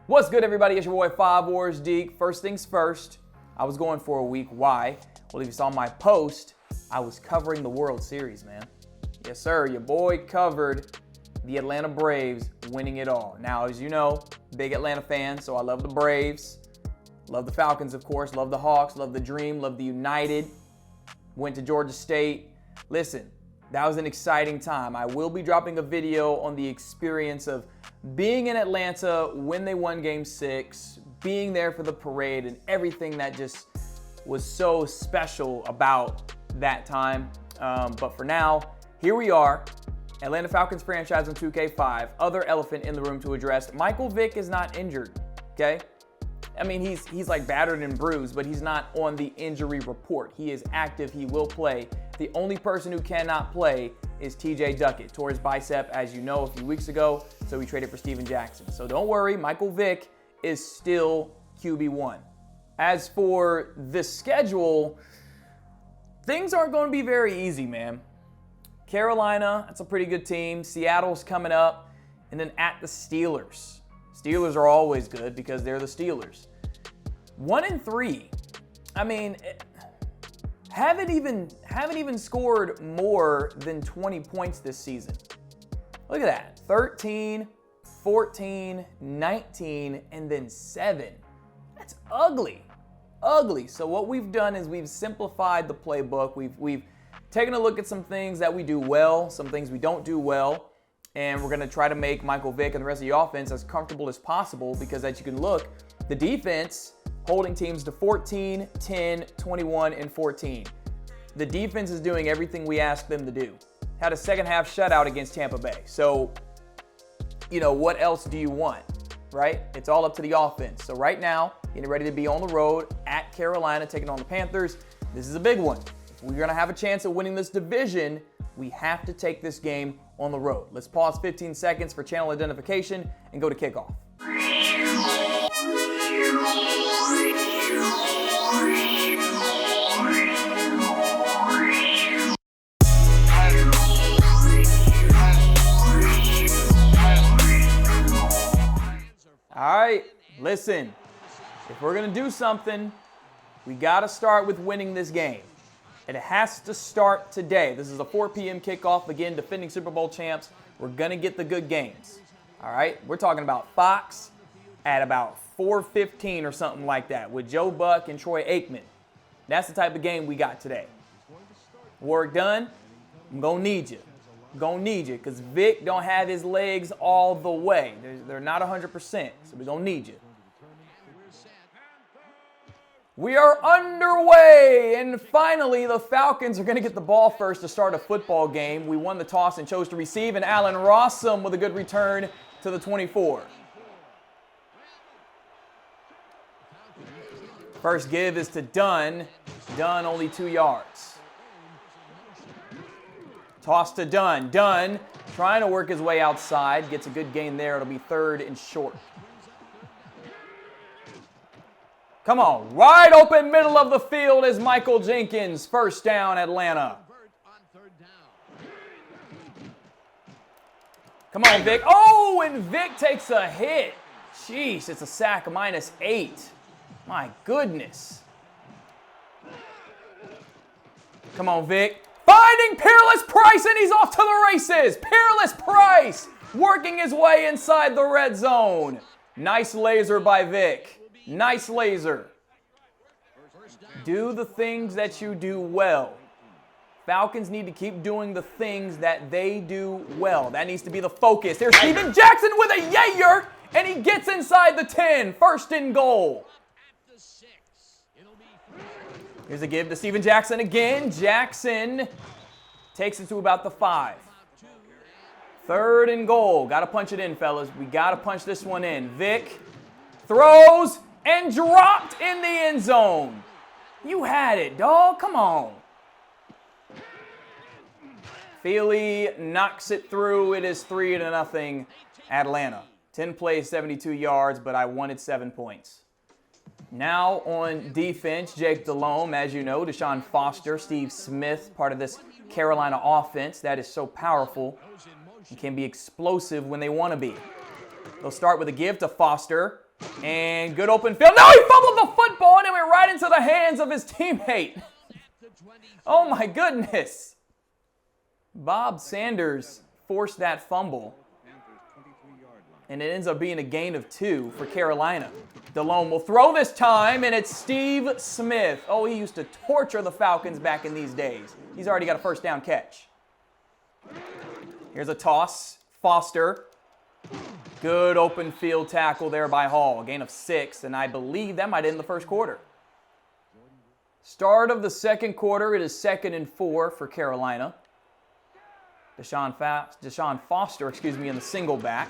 What's good, everybody? It's your boy 5 Wars Deke. First things first, I was going for a week. Why? Well, if you saw my post, I was covering the World Series, man. Yes, sir. Your boy covered the Atlanta Braves winning it all. Now, as you know, big Atlanta fan, so I love the Braves. Love the Falcons, of course. Love the Hawks. Love the Dream. Love the United. Went to Georgia State. Listen, that was an exciting time. I will be dropping a video on the experience of being in Atlanta when they won Game 6, being there for the parade, and everything that just was so special about that time. But for now, here we are. Atlanta Falcons franchise on 2K5. Other elephant in the room to address. Michael Vick is not injured, okay? I mean, he's like battered and bruised, but he's not on the injury report. He is active. He will play. The only person who cannot play is TJ Duckett. Tore his bicep, as you know, a few weeks ago, so we traded for Steven Jackson. So don't worry, Michael Vick is still QB1. As for the schedule, things aren't going to be very easy, man. Carolina, that's a pretty good team. Seattle's coming up, and then at the Steelers. Steelers are always good because they're the Steelers. 1-3. I mean, haven't even scored more than 20 points this season. Look at that. 13, 14, 19, and then 7. That's ugly. Ugly. So what we've done is we've simplified the playbook. We've taken a look at some things that we do well, some things we don't do well, and we're going to try to make Michael Vick and the rest of the offense as comfortable as possible because as you can look, the defense holding teams to 14, 10, 21, and 14. The defense is doing everything we asked them to do. Had a second half shutout against Tampa Bay. So, you know, what else do you want, right? It's all up to the offense. So right now, getting ready to be on the road at Carolina, taking on the Panthers. This is a big one. If we're going to have a chance at winning this division, we have to take this game on the road. Let's pause 15 seconds for channel identification and go to kickoff. All right, listen, if we're going to do something, we got to start with winning this game. It has to start today. This is a 4 p.m. kickoff. Again, defending Super Bowl champs. We're going to get the good games. All right, we're talking about Fox at about 4:15 or something like that with Joe Buck and Troy Aikman. That's the type of game we got today. Work done? I'm going to need you. I'm going to need you because Vic don't have his legs all the way. They're not 100%, so we're going to need you. We are underway, and finally the Falcons are going to get the ball first to start a football game. We won the toss and chose to receive, and Allen Rossum with a good return to the 24. First give is to Dunn. Dunn only 2 yards. Toss to Dunn. Dunn trying to work his way outside. Gets a good gain there. It'll be 3rd and short. Come on. Wide open middle of the field is Michael Jenkins. First down, Atlanta. Come on, Vic. Oh, and Vic takes a hit. Jeez, it's a sack -8. My goodness. Come on, Vic. Finding Peerless Price, and he's off to the races. Peerless Price working his way inside the red zone. Nice laser by Vic. Nice laser. Do the things that you do well. Falcons need to keep doing the things that they do well. That needs to be the focus. There's Steven Jackson with a yayer, and he gets inside the 10. 1st and goal. Here's a give to Steven Jackson again. Jackson takes it to about the 5. 3rd and goal. Got to punch it in, fellas. We got to punch this one in. Vic throws and dropped in the end zone. You had it, dog. Come on. Feely knocks it through. It is 3-0 Atlanta. 10 plays, 72 yards, but I wanted 7 points. Now on defense, Jake Delhomme, as you know, Deshaun Foster, Steve Smith, part of this Carolina offense that is so powerful and can be explosive when they want to be. They'll start with a give to Foster. And good open field. No, he fumbled the football and it went right into the hands of his teammate. Oh my goodness. Bob Sanders forced that fumble. And it ends up being a gain of 2 for Carolina. Delhomme will throw this time, and it's Steve Smith. Oh, he used to torture the Falcons back in these days. He's already got a first down catch. Here's a toss. Foster. Good open field tackle there by Hall. Gain of 6, and I believe that might end the first quarter. Start of the second quarter, it is 2nd and 4 for Carolina. Deshaun Foster, in the single back.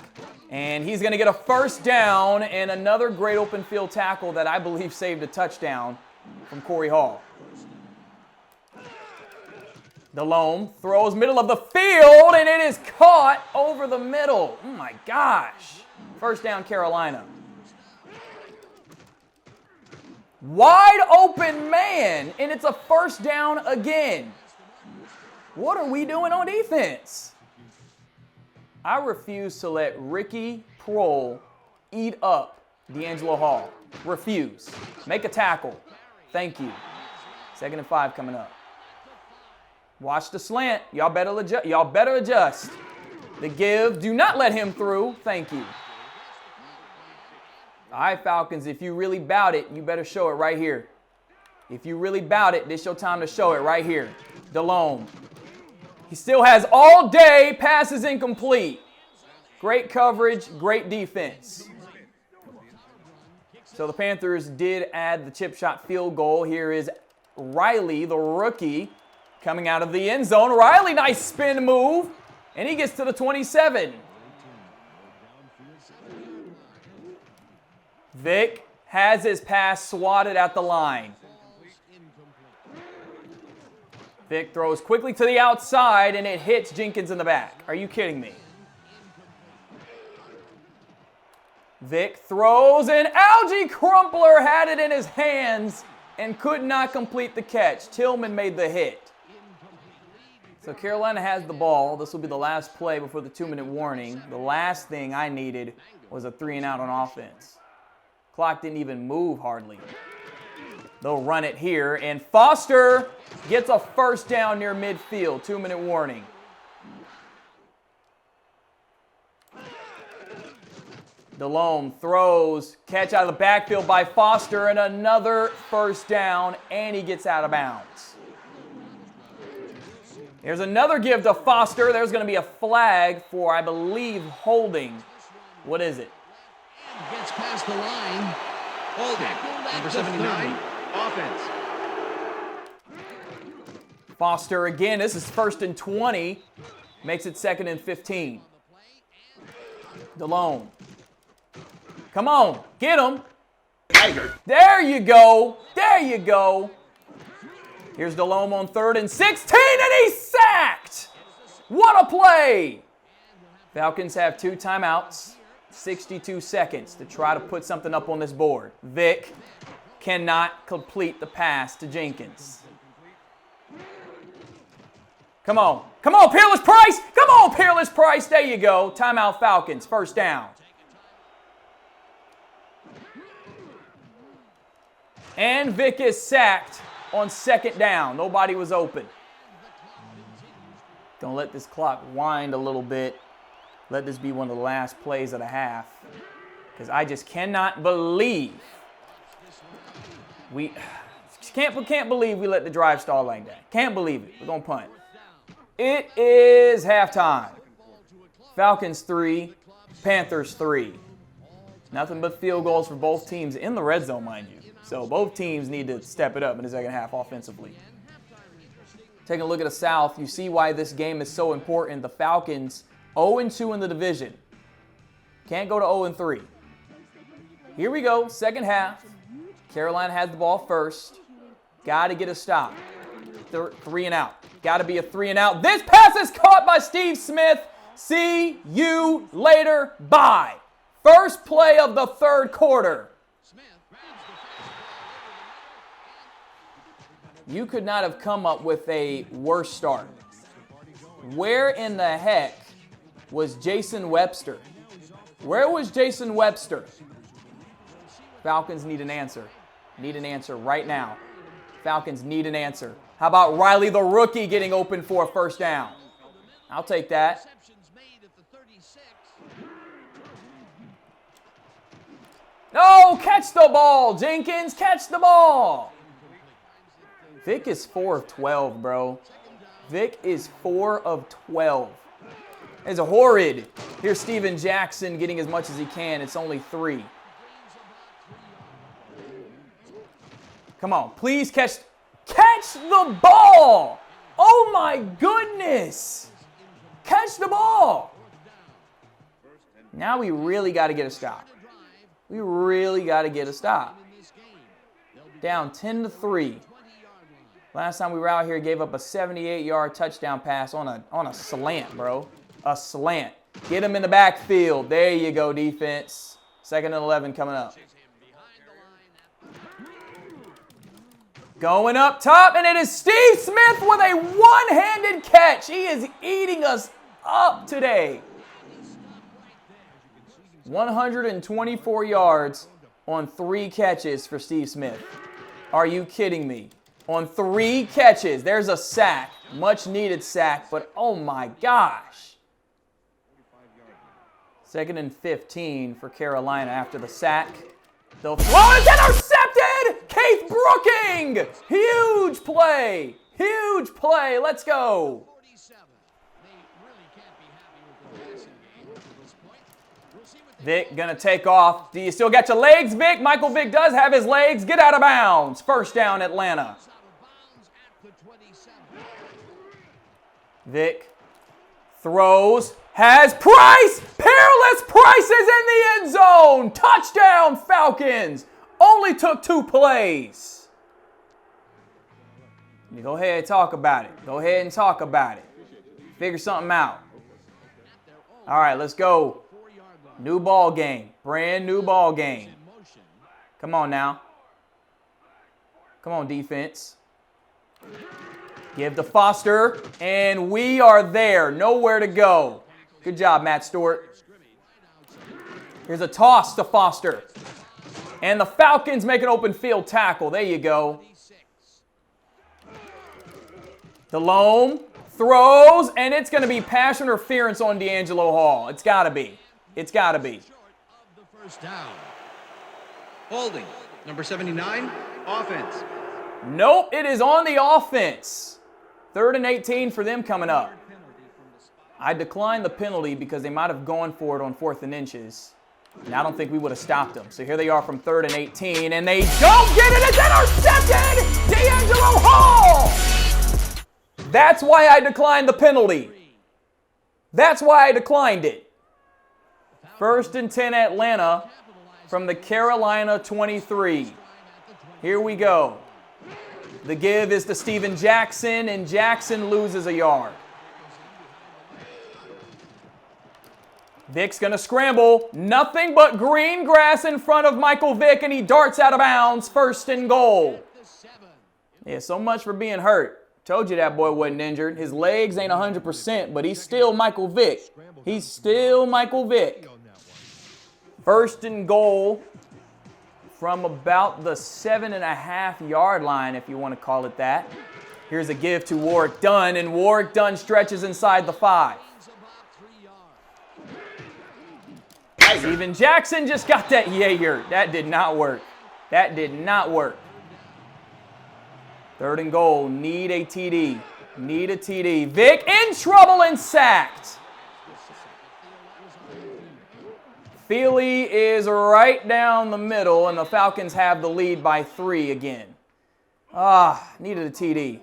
And he's going to get a first down and another great open field tackle that I believe saved a touchdown from Corey Hall. Delhomme throws middle of the field, and it is caught over the middle. Oh, my gosh. First down, Carolina. Wide open man, and it's a first down again. What are we doing on defense? I refuse to let Ricky Prohl eat up D'Angelo Hall. Refuse. Make a tackle. Thank you. 2nd and 5 coming up. Watch the slant. Y'all better adjust. The give. Do not let him through. Thank you. All right, Falcons, if you really bout it, you better show it right here. If you really bout it, this your time to show it right here. Delhomme. He still has all day. Passes incomplete. Great coverage, great defense. So the Panthers did add the chip shot field goal. Here is Riley, the rookie, coming out of the end zone. Riley, nice spin move. And he gets to the 27. Vic has his pass swatted at the line. Vic throws quickly to the outside, and it hits Jenkins in the back. Are you kidding me? Vic throws, and Algie Crumpler had it in his hands and could not complete the catch. Tillman made the hit. So Carolina has the ball. This will be the last play before the 2-minute warning. The last thing I needed was a 3-and-out on offense. Clock didn't even move hardly. They'll run it here, and Foster gets a first down near midfield. 2-minute warning. Delhomme throws, catch out of the backfield by Foster, and another first down, and he gets out of bounds. Here's another give to Foster. There's going to be a flag for, I believe, holding. What is it? Gets past the line. Holding. Number 79. Offense. Foster again. This is 1st and 20. Makes it 2nd and 15. Delhomme. Come on. Get him. There you go. There you go. Here's Delhomme on 3rd and 16, and he's sacked. What a play. Falcons have 2 timeouts. 62 seconds to try to put something up on this board. Vic cannot complete the pass to Jenkins. Come on. Come on, Peerless Price. Come on, Peerless Price. There you go. Timeout Falcons. First down. And Vic is sacked on 2nd down. Nobody was open. Gonna let this clock wind a little bit. Let this be one of the last plays of the half. Because I just cannot believe we can't believe we let the drive stall like that. Can't believe it. We're going to punt. It is halftime. Falcons 3, Panthers 3. Nothing but field goals for both teams in the red zone, mind you. So both teams need to step it up in the second half offensively. Taking a look at the South, you see why this game is so important. The Falcons 0-2 in the division. Can't go to 0-3. Here we go, second half. Carolina has the ball first. Got to get a stop. 3 and out. Got to be a 3 and out. This pass is caught by Steve Smith. See you later. Bye. First play of the 3rd quarter. You could not have come up with a worse start. Where in the heck was Jason Webster? Where was Jason Webster? Falcons need an answer. Need an answer right now. Falcons need an answer. How about Riley, the rookie, getting open for a first down? I'll take that. No, catch the ball, Jenkins, catch the ball. Vic is 4 of 12, bro. Vic is 4 of 12. It's horrid. Here's Steven Jackson getting as much as he can. It's only 3. Come on, please catch the ball. Oh my goodness. Catch the ball. Now we really got to get a stop. We really got to get a stop. Down 10-3. Last time we were out here, gave up a 78-yard touchdown pass on a slant, bro. A slant. Get him in the backfield. There you go, defense. 2nd and 11 coming up. Going up top, and it is Steve Smith with a one-handed catch. He is eating us up today. 124 yards on 3 catches for Steve Smith. Are you kidding me? On 3 catches, there's a sack. Much needed sack, but oh my gosh. 2nd and 15 for Carolina after the sack. They'll throw it, intercepted! Keith Brooking! Huge play! Huge play! Let's go! Vic gonna take off. Do you still got your legs, Vic? Michael Vick does have his legs. Get out of bounds. First down, Atlanta. Vic throws. Has Price. Peerless Price is in the end zone. Touchdown, Falcons. Only took 2 plays. Go ahead and talk about it. Go ahead and talk about it. Figure something out. All right, let's go. New ball game. Brand new ball game. Come on now. Come on, defense. Give to Foster. And we are there. Nowhere to go. Good job, Matt Stewart. Here's a toss to Foster. And the Falcons make an open field tackle. There you go. Delhomme throws, and it's going to be pass interference on D'Angelo Hall. It's got to be. It's got to be. First down. Holding. Number 79, offense. Nope, it is on the offense. 3rd and 18 for them coming up. I declined the penalty because they might have gone for it on 4th and inches. And I don't think we would have stopped them. So here they are from 3rd and 18, and they don't get it. It's intercepted! D'Angelo Hall! That's why I declined the penalty. That's why I declined it. 1st and 10 Atlanta from the Carolina 23. Here we go. The give is to Steven Jackson, and Jackson loses a yard. Vic's going to scramble. Nothing but green grass in front of Michael Vick, and he darts out of bounds. 1st and goal. Yeah, so much for being hurt. Told you that boy wasn't injured. His legs ain't 100%, but he's still Michael Vick. He's still Michael Vick. 1st and goal from about the 7.5-yard line, if you want to call it that. Here's a give to Warrick Dunn, and Warrick Dunn stretches inside the 5. Steven Jackson just got that yayer. That did not work. That did not work. 3rd and goal. Need a TD. Need a TD. Vic in trouble and sacked. Feely is right down the middle, and the Falcons have the lead by 3 again. Needed a TD.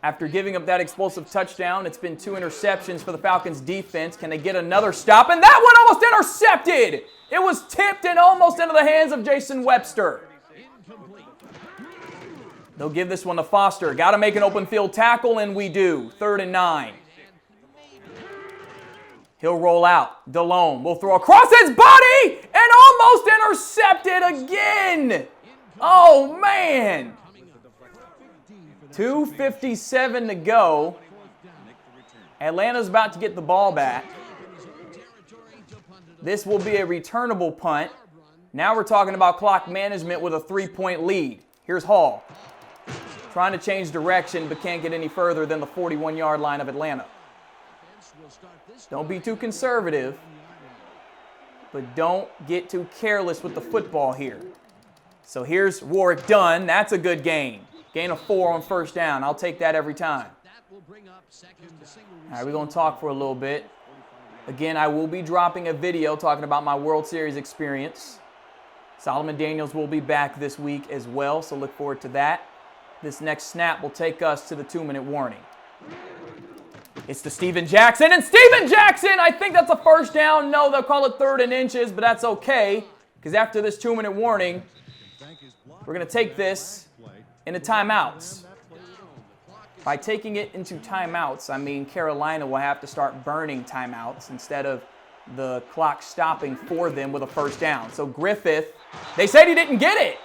After giving up that explosive touchdown, it's been 2 interceptions for the Falcons defense. Can they get another stop? And that one almost intercepted. It was tipped and almost into the hands of Jason Webster. They'll give this one to Foster. Got to make an open field tackle, and we do. 3rd and 9. He'll roll out. Delhomme will throw across his body and almost intercepted again. Oh, man. 2:57 to go. Atlanta's about to get the ball back. This will be a returnable punt. Now we're talking about clock management with a 3-point lead. Here's Hall. Trying to change direction, but can't get any further than the 41-yard line of Atlanta. Don't be too conservative, but don't get too careless with the football here. So here's Warwick Dunn. That's a good gain. Gain of 4 on first down. I'll take that every time. All right, we're going to talk for a little bit. Again, I will be dropping a video talking about my World Series experience. Solomon Daniels will be back this week as well, so look forward to that. This next snap will take us to the 2-minute warning. It's to Steven Jackson, and Steven Jackson, I think that's a first down. No, they'll call it 3rd and inches, but that's okay, because after this 2-minute warning, we're going to take this into timeouts. By taking it into timeouts, I mean Carolina will have to start burning timeouts instead of the clock stopping for them with a first down. So Griffith, they said he didn't get it.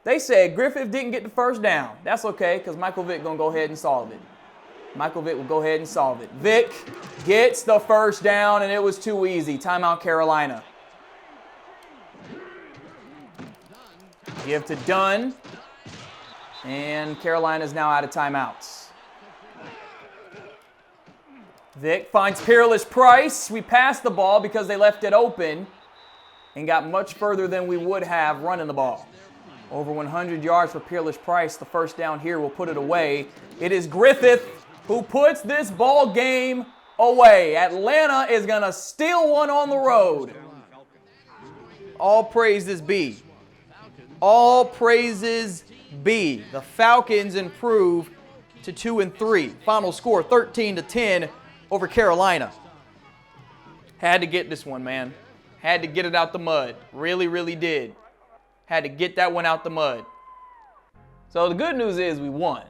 They said Griffith didn't get the first down. That's okay, because Michael Vick going to go ahead and solve it. Michael Vick will go ahead and solve it. Vick gets the first down, and it was too easy. Timeout, Carolina. Give to Dunn. And Carolina's now out of timeouts. Vick finds Peerless Price. We passed the ball because they left it open and got much further than we would have running the ball. Over 100 yards for Peerless Price. The first down here will put it away. It is Griffith who puts this ball game away. Atlanta is going to steal one on the road. All praises be. All praises be. The Falcons improve to 2-3. Final score 13-10 over Carolina. Had to get this one, man. Had to get it out the mud. Really, really did. Had to get that one out the mud. So the good news is we won.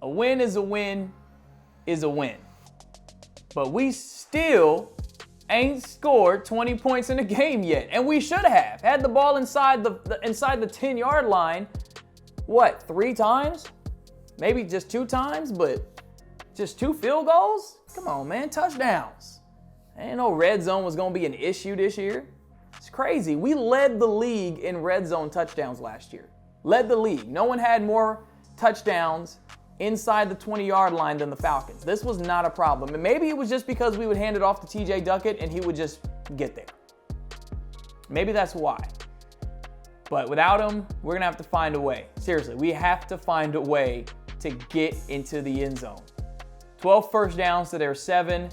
A win is a win is a win. But we still ain't scored 20 points in the game yet. And we should have. Had the ball inside the 10-yard line, what, 3 times? Maybe just 2 times, but just 2 field goals? Come on, man, touchdowns. I didn't know red zone was going to be an issue this year. It's crazy. We led the league in red zone touchdowns last year. Led the league. No one had more touchdowns inside the 20-yard line than the Falcons. This was not a problem. And maybe it was just because we would hand it off to TJ Duckett and he would just get there. Maybe that's why. But without him, we're going to have to find a way. Seriously, we have to find a way to get into the end zone. 12 first downs to their 7.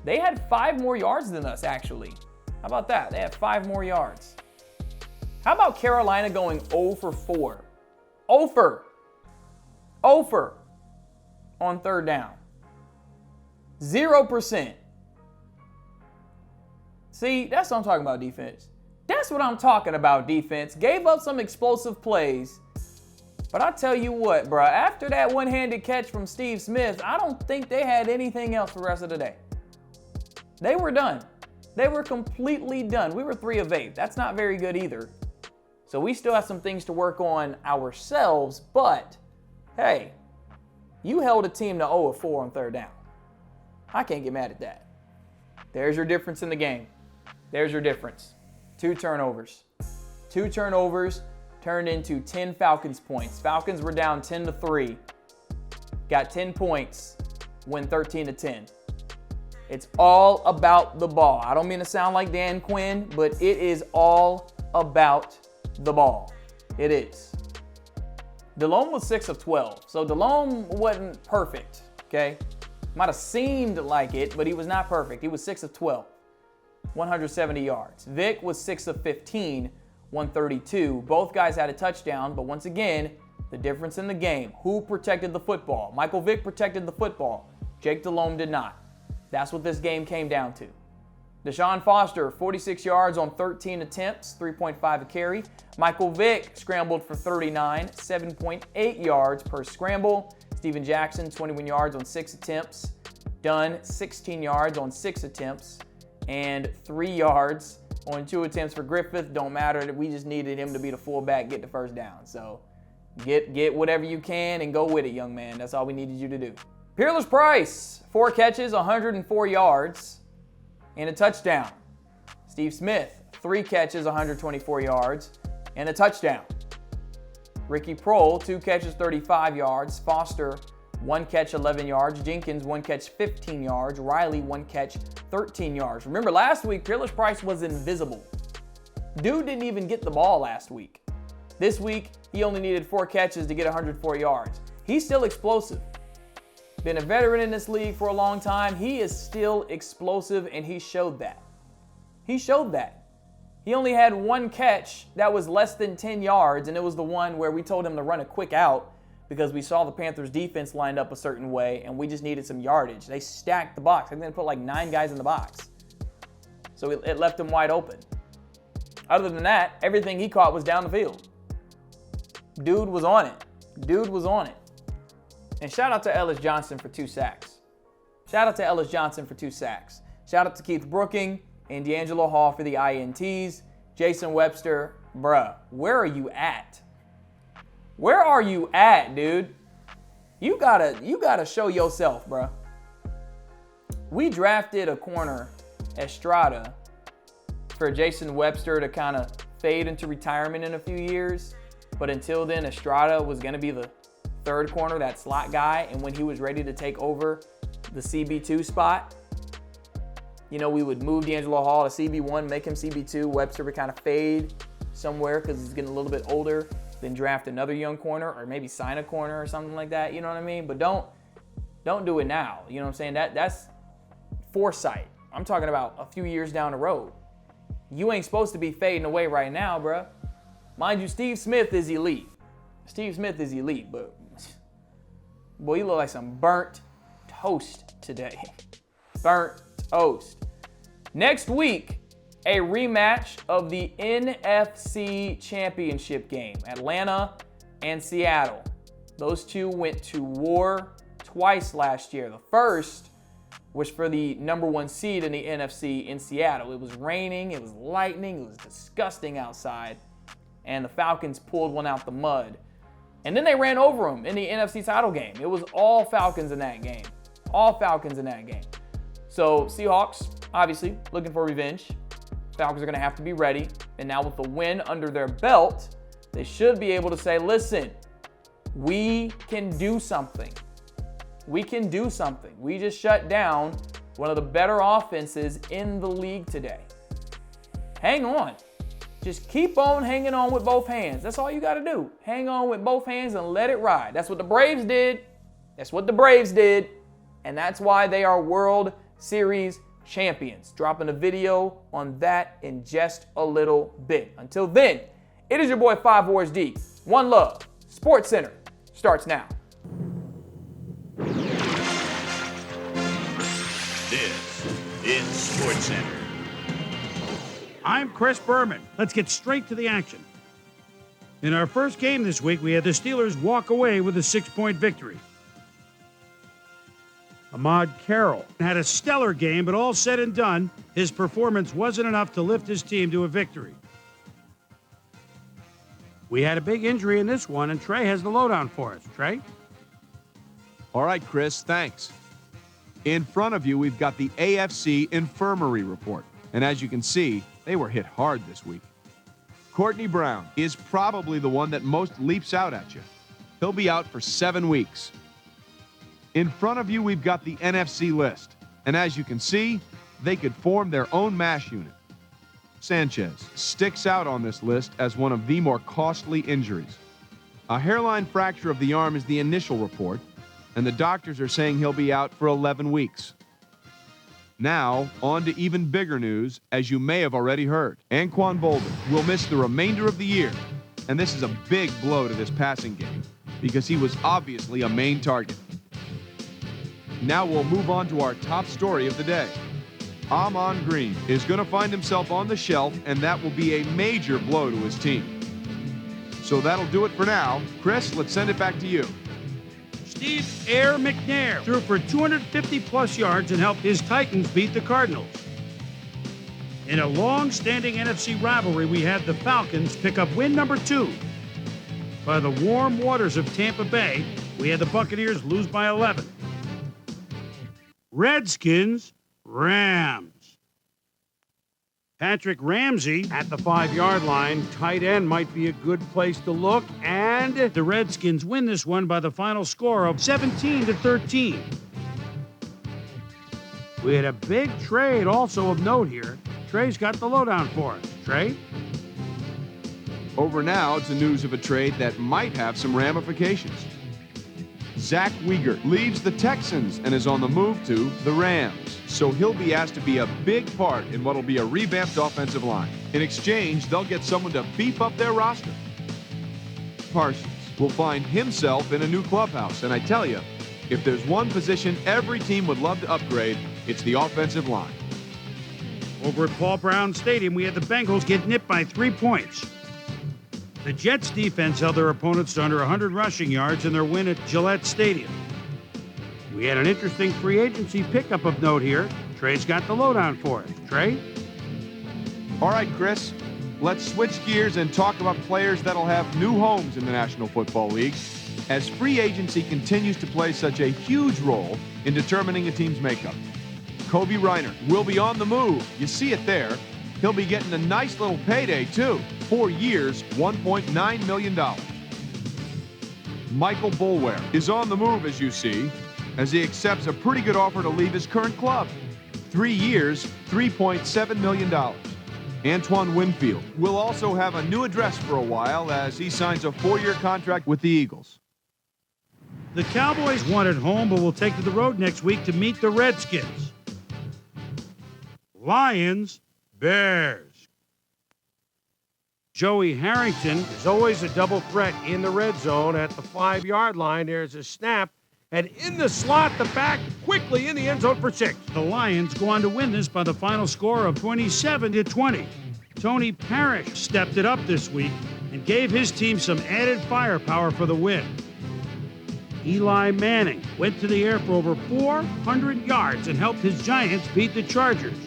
They had 5 more yards than us, actually. How about that? They had 5 more yards. How about Carolina going 0 for 4? 0 for on 3rd down. 0%. See, that's what I'm talking about, defense. That's what I'm talking about, defense. Gave up some explosive plays. But I tell you what, bro, after that one-handed catch from Steve Smith, I don't think they had anything else for the rest of the day. They were done. They were completely done. We were 3 of 8. That's not very good either. So we still have some things to work on ourselves, but hey, you held a team to 0 of 4 on 3rd down. I can't get mad at that. There's your difference in the game. There's your difference. 2 turnovers. 2 turnovers turned into 10 Falcons points. Falcons were down 10-3. Got 10 points, win 13-10. It's all about the ball. I don't mean to sound like Dan Quinn, but it is all about the ball. It is. Delhomme was 6 of 12. So Delhomme wasn't perfect, okay? Might have seemed like it, but he was not perfect. He was 6 of 12, 170 yards. Vick was 6 of 15, 132. Both guys had a touchdown, but once again, the difference in the game. Who protected the football? Michael Vick protected the football. Jake Delhomme did not. That's what this game came down to. Deshaun Foster, 46 yards on 13 attempts, 3.5 a carry. Michael Vick scrambled for 39, 7.8 yards per scramble. Steven Jackson, 21 yards on 6 attempts. Dunn, 16 yards on 6 attempts. And 3 yards on 2 attempts for Griffith. Don't matter. We just needed him to be the fullback, get the first down. So get whatever you can and go with it, young man. That's all we needed you to do. Peerless Price, 4 catches, 104 yards, and a touchdown. Steve Smith, 3 catches, 124 yards, and a touchdown. Ricky Prohl, 2 catches, 35 yards. Foster, 1 catch, 11 yards. Jenkins, 1 catch, 15 yards. Riley, 1 catch, 13 yards. Remember, last week, Peerless Price was invisible. Dude didn't even get the ball last week. This week, he only needed 4 catches to get 104 yards. He's still explosive. Been a veteran in this league for a long time. He is still explosive, and he showed that. He showed that. He only had 1 catch that was less than 10 yards, and it was the one where we told him to run a quick out because we saw the Panthers defense lined up a certain way, and we just needed some yardage. They stacked the box. I think they put like 9 guys in the box. So it left him wide open. Other than that, everything he caught was down the field. Dude was on it. Dude was on it. And shout out to Ellis Johnson for 2 sacks. Shout out to Ellis Johnson for 2 sacks. Shout out to Keith Brooking and D'Angelo Hall for the INTs. Jason Webster, bruh, where are you at? Where are you at, dude? You gotta show yourself, bruh. We drafted a corner, Estrada, for Jason Webster to kind of fade into retirement in a few years. But until then, Estrada was going to be the 3rd corner, that slot guy. And when he was ready to take over the CB2 spot, you know, we would move D'Angelo Hall to CB1, make him CB2. Webster would kind of fade somewhere because he's getting a little bit older. Then draft another young corner or maybe sign a corner or something like that. You know what I mean? But don't do it now. You know what I'm saying? That's foresight. I'm talking about a few years down the road. You ain't supposed to be fading away right now, bruh. Mind you, Steve Smith is elite. Steve Smith is elite, but boy, you look like some burnt toast today. Burnt toast. Next week, a rematch of the NFC Championship game. Atlanta and Seattle. Those two went to war twice last year. The first was for the number 1 seed in the NFC in Seattle. It was raining, it was lightning, it was disgusting outside, and the Falcons pulled one out the mud. And then they ran over them in the NFC title game. It was all Falcons in that game. All Falcons in that game. So Seahawks, obviously, looking for revenge. Falcons are going to have to be ready. And now with the win under their belt, they should be able to say, listen, we can do something. We can do something. We just shut down one of the better offenses in the league today. Hang on. Just keep on hanging on with both hands. That's all you got to do. Hang on with both hands and let it ride. That's what the Braves did. That's what the Braves did. And that's why they are World Series champions. Dropping a video on that in just a little bit. Until then, it is your boy 5 Wars D. One love. SportsCenter starts now. This is SportsCenter. I'm Chris Berman. Let's get straight to the action. In our first game this week, we had the Steelers walk away with a 6-point victory. Ahmad Carroll had a stellar game, but all said and done, his performance wasn't enough to lift his team to a victory. We had a big injury in this one, and Trey has the lowdown for us. Trey? All right, Chris, thanks. In front of you, we've got the AFC Infirmary Report. And as you can see, they were hit hard this week. Courtney Brown is probably the one that most leaps out at you. He'll be out for 7 weeks. In front of you, we've got the NFC list. And as you can see, they could form their own MASH unit. Sanchez sticks out on this list as one of the more costly injuries. A hairline fracture of the arm is the initial report, and the doctors are saying he'll be out for 11 weeks. Now, on to even bigger news, as you may have already heard. Anquan Boldin will miss the remainder of the year, and this is a big blow to this passing game, because he was obviously a main target. Now we'll move on to our top story of the day. Amon Green is going to find himself on the shelf, and that will be a major blow to his team. So that'll do it for now. Chris, let's send it back to you. Steve Air McNair threw for 250-plus yards and helped his Titans beat the Cardinals. In a long-standing NFC rivalry, we had the Falcons pick up win number 2. By the warm waters of Tampa Bay, we had the Buccaneers lose by 11. Redskins, Rams. Patrick Ramsey at the 5-yard line. Tight end might be a good place to look. And the Redskins win this one by the final score of 17-13. We had a big trade also of note here. Trey's got the lowdown for us. Trey? Over now to news of a trade that might have some ramifications. Zach Wiegert leaves the Texans and is on the move to the Rams. So he'll be asked to be a big part in what will be a revamped offensive line. In exchange, they'll get someone to beef up their roster. Parsons will find himself in a new clubhouse. And I tell you, if there's one position every team would love to upgrade, it's the offensive line. Over at Paul Brown Stadium, we had the Bengals get nipped by 3 points. The Jets' defense held their opponents to under 100 rushing yards in their win at Gillette Stadium. We had an interesting free agency pickup of note here. Trey's got the lowdown for us. Trey? All right, Chris, let's switch gears and talk about players that'll have new homes in the National Football League, as free agency continues to play such a huge role in determining a team's makeup. Kobe Reiner will be on the move. You see it there. He'll be getting a nice little payday, too. 4 years, $1.9 million. Michael Boulware is on the move, as you see, as he accepts a pretty good offer to leave his current club. 3 years, $3.7 million. Antoine Winfield will also have a new address for a while as he signs a 4-year contract with the Eagles. The Cowboys won at home, but will take to the road next week to meet the Redskins. Lions, Bears. Joey Harrington is always a double threat in the red zone at the 5-yard line. There's a snap, and in the slot, the back quickly in the end zone for 6. The Lions go on to win this by the final score of 27-20. Tony Parrish stepped it up this week and gave his team some added firepower for the win. Eli Manning went to the air for over 400 yards and helped his Giants beat the Chargers.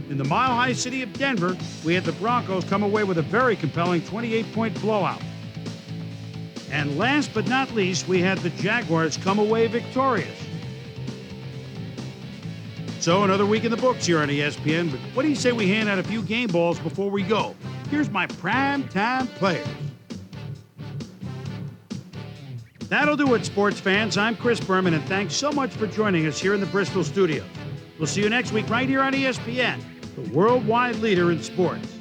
In the mile-high city of Denver, we had the Broncos come away with a very compelling 28-point blowout. And last but not least, we had the Jaguars come away victorious. So another week in the books here on ESPN, but what do you say we hand out a few game balls before we go? Here's my prime-time players. That'll do it, sports fans. I'm Chris Berman, and thanks so much for joining us here in the Bristol studios. We'll see you next week right here on ESPN, the worldwide leader in sports.